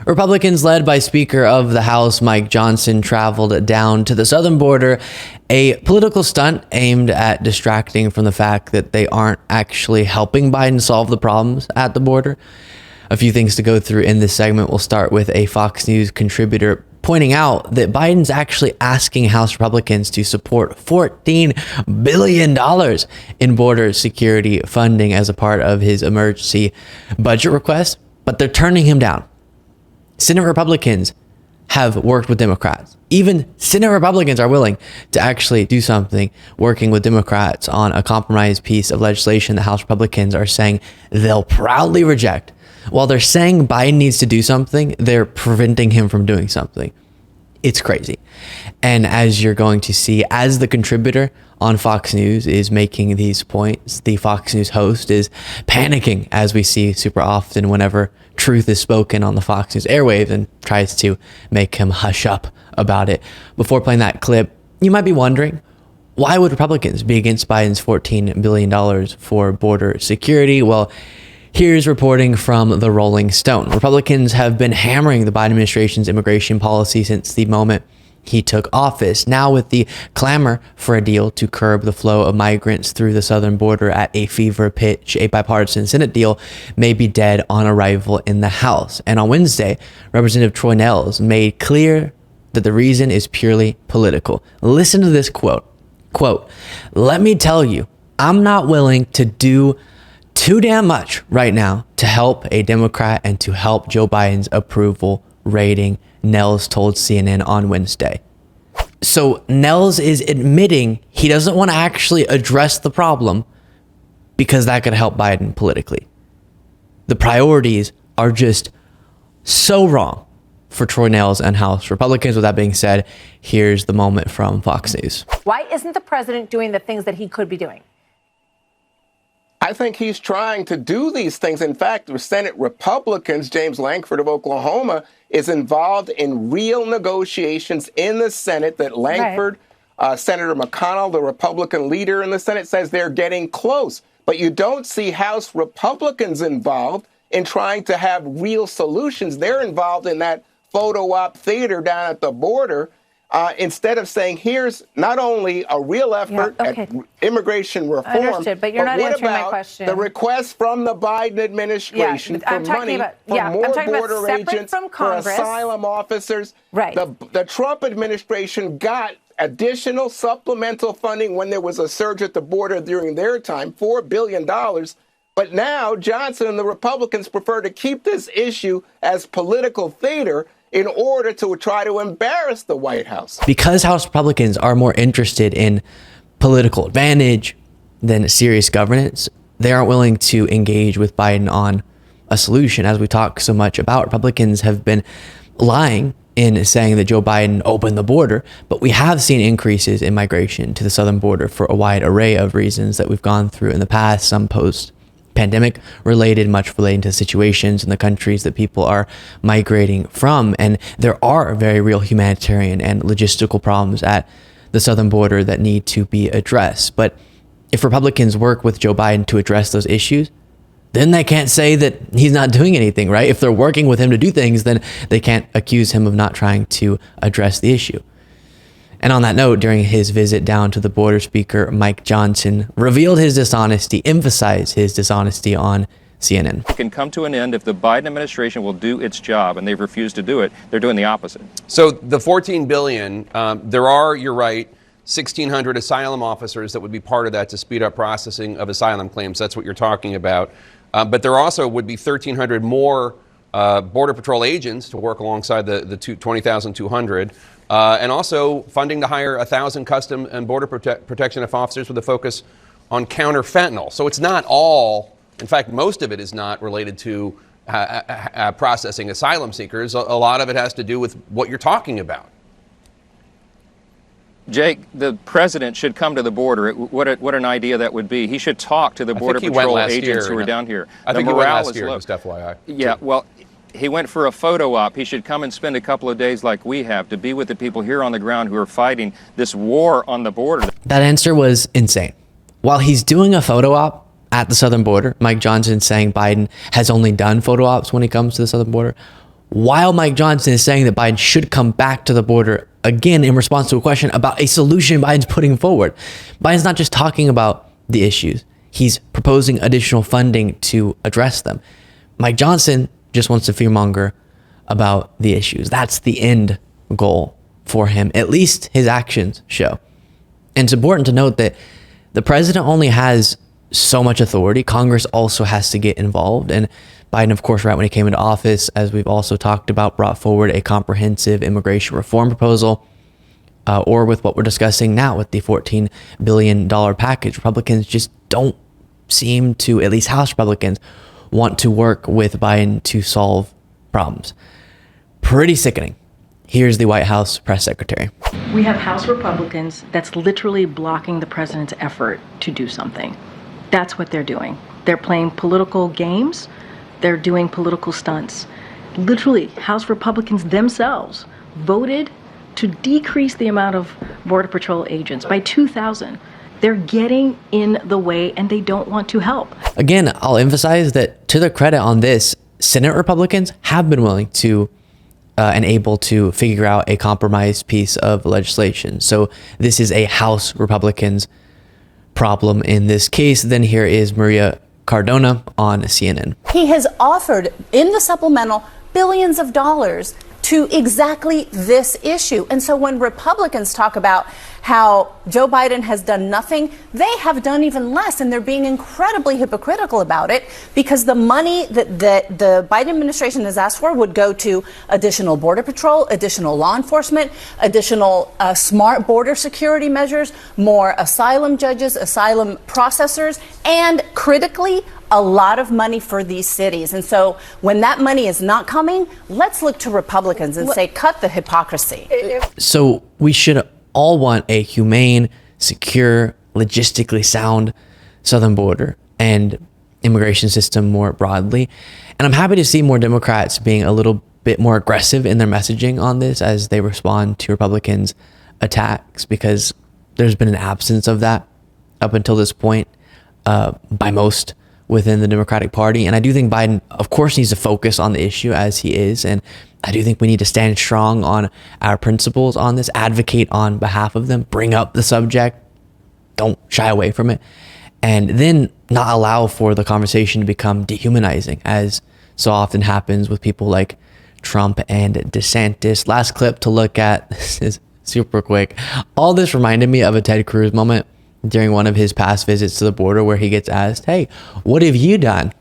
Republicans led by Speaker of the House Mike Johnson traveled down to the southern border, a political stunt aimed at distracting from the fact that they aren't actually helping Biden solve the problems at the border. A few things to go through in this segment. We'll start with a Fox News contributor pointing out that Biden's actually asking House Republicans to support $14 billion in border security funding as a part of his emergency budget request, but they're turning him down. Senate Republicans have worked with Democrats. Even Senate Republicans are willing to actually do something, working with Democrats on a compromise piece of legislation that House Republicans are saying they'll proudly reject. While they're saying Biden needs to do something, they're preventing him from doing something. It's crazy. And as you're going to see, as the contributor on Fox News is making these points, the Fox News host is panicking, as we see super often whenever truth is spoken on the Fox News airwaves, and tries to make him hush up about it. Before playing that clip, you might be wondering, why would Republicans be against Biden's $14 billion for border security? Well, here's reporting from the Rolling Stone. Republicans have been hammering the Biden administration's immigration policy since the moment he took office. Now, with the clamor for a deal to curb the flow of migrants through the southern border at a fever pitch, a bipartisan Senate deal may be dead on arrival in the House. And on Wednesday, Representative Troy Nehls made clear that the reason is purely political. Listen to this quote. Quote, "Let me tell you, I'm not willing to do too damn much right now to help a Democrat and to help Joe Biden's approval rating," Nehls told CNN on Wednesday. So Nehls is admitting he doesn't want to actually address the problem because that could help Biden politically. The priorities are just so wrong for Troy Nehls and House Republicans. With that being said, here's the moment from Fox News. Why isn't the president doing the things that he could be doing? I think he's trying to do these things. In fact, the Senate Republicans, James Lankford of Oklahoma, is involved in real negotiations in the Senate that Lankford, Senator McConnell, the Republican leader in the Senate, says they're getting close. But you don't see House Republicans involved in trying to have real solutions. They're involved in that photo op theater down at the border. Instead of saying, here's not only a real effort at immigration reform, understood, but you're not answering my question. The request from the Biden administration for money for more border agents, for asylum officers. Right. The Trump administration got additional supplemental funding when there was a surge at the border during their time, $4 billion. But now Johnson and the Republicans prefer to keep this issue as political theater in order to try to embarrass the White House. Because House Republicans are more interested in political advantage than serious governance, they aren't willing to engage with Biden on a solution. As we talk so much about, Republicans have been lying in saying that Joe Biden opened the border, but we have seen increases in migration to the southern border for a wide array of reasons that we've gone through in the past, some post-pandemic related, much relating to situations in the countries that people are migrating from. And there are very real humanitarian and logistical problems at the southern border that need to be addressed. But if Republicans work with Joe Biden to address those issues, then they can't say that he's not doing anything, right? If they're working with him to do things, then they can't accuse him of not trying to address the issue. And on that note, during his visit down to the border, Speaker Mike Johnson revealed his dishonesty, emphasized his dishonesty on CNN. It can come to an end if the Biden administration will do its job, and they've refused to do it. They're doing the opposite. So the $14 billion, there are, you're right, 1,600 asylum officers that would be part of that to speed up processing of asylum claims. That's what you're talking about. But there also would be 1,300 more Border Patrol agents to work alongside the 20,200. And also funding to hire 1,000 Custom and Border Protection officers with a focus on counter fentanyl. So it's not all, in fact, most of it is not related to processing asylum seekers. A lot of it has to do with what you're talking about. Jake, the president should come to the border. What an idea that would be. He should talk to the Border Patrol agents who are down here. I think he went last year, just FYI. Yeah, well, he went for a photo op. He should come and spend a couple of days like we have to be with the people here on the ground who are fighting this war on the border. That answer was insane. While he's doing a photo op at the southern border, Mike Johnson saying Biden has only done photo ops when he comes to the southern border, while Mike Johnson is saying that Biden should come back to the border, again, in response to a question about a solution Biden's putting forward. Biden's not just talking about the issues. He's proposing additional funding to address them. Mike Johnson just wants to fearmonger about the issues. That's the end goal for him. At least his actions show. And it's important to note that the president only has so much authority. Congress also has to get involved. And Biden, of course, right when he came into office, as we've also talked about, brought forward a comprehensive immigration reform proposal, or with what we're discussing now with the $14 billion package. Republicans just don't seem to, at least House Republicans, want to work with Biden to solve problems. Pretty sickening. Here's the White House press secretary. We have House Republicans that's literally blocking the president's effort to do something. That's what they're doing. They're playing political games. They're doing political stunts. Literally, House Republicans themselves voted to decrease the amount of Border Patrol agents by 2,000. They're getting in the way and they don't want to help. Again, I'll emphasize that to their credit on this, Senate Republicans have been willing to and able to figure out a compromised piece of legislation. So this is a House Republicans problem in this case. Then here is Maria Cardona on CNN. He has offered in the supplemental billions of dollars to exactly this issue. And so when Republicans talk about how Joe Biden has done nothing, they have done even less, and they're being incredibly hypocritical about it, because the money that the Biden administration has asked for would go to additional Border Patrol, additional law enforcement, additional smart border security measures, more asylum judges, asylum processors, and critically, a lot of money for these cities. And so when that money is not coming, let's look to Republicans and say, cut the hypocrisy. So we should all want a humane, secure, logistically sound southern border and immigration system more broadly. And I'm happy to see more Democrats being a little bit more aggressive in their messaging on this as they respond to Republicans' attacks, because there's been an absence of that up until this point by most within the Democratic Party. And I do think Biden, of course, needs to focus on the issue as he is. And I do think we need to stand strong on our principles on this, advocate on behalf of them, bring up the subject, don't shy away from it, and then not allow for the conversation to become dehumanizing, as so often happens with people like Trump and DeSantis. Last clip to look at, this is super quick. All this reminded me of a Ted Cruz moment during one of his past visits to the border, where he gets asked, hey, what have you done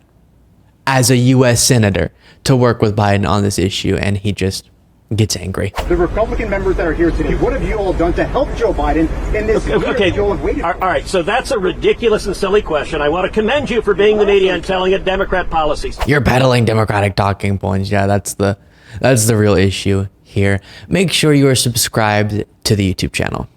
as a U.S. senator to work with Biden on this issue? And he just gets angry. The Republican members that are here today, what have you all done to help Joe Biden in this? Okay. All right. So that's a ridiculous and silly question. I want to commend you for being the media and telling it Democrat policies. You're peddling Democratic talking points. Yeah, that's the real issue here. Make sure you are subscribed to the YouTube channel.